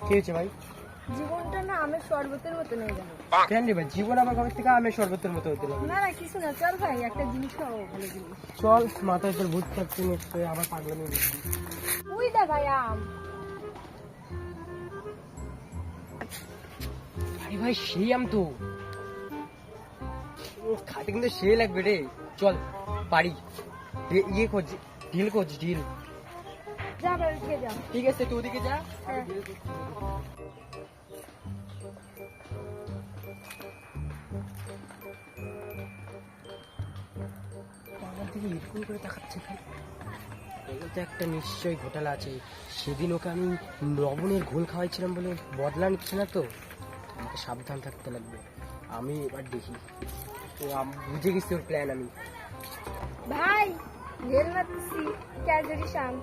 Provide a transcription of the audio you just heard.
কি হয়েছে ভাই? জীবনটা না আমের শরবতের মতো নিয়ে গেল। কেন রে ভাই, জীবন আমার কবে থেকে আমের শরবতের মতো হতে লাগলো? না না কিছু না, চল ভাই একটা জিনিস খাবো, ভালো জিনিস। চল, মাথায় তোর ভূত থাকছে নিশ্চয়ই, আবার পাগলামি বুঝবি। ওই দা ভাই আম। আরে ভাই, সেই আম তো। খাতে কিন্তু সেই লাগবে রে। চল পারি, ইয়ে খোঁজ, ঢিল খোঁজ, ঢিল। যা ভাই উঠে যা। ঠিক আছে, তুই ওদিকে যা। হ্যাঁ। আমার দিকে এরকম করে তাকাচ্ছে কেন? এগুলো তো একটা নিশ্চয়ই ঘোটালা আছে। সেদিন ওকে আমি লবণের ঘোল খাওয়াইছিলাম বলে বদলা নিচ্ছে না তো। আমাকে সাবধান থাকতে লাগবে। আমি এবার দেখি। তো বুঝে গেছি ওর প্ল্যান আমি। ভাই ঢেল মারতেছি, ক্যাজরি শাম।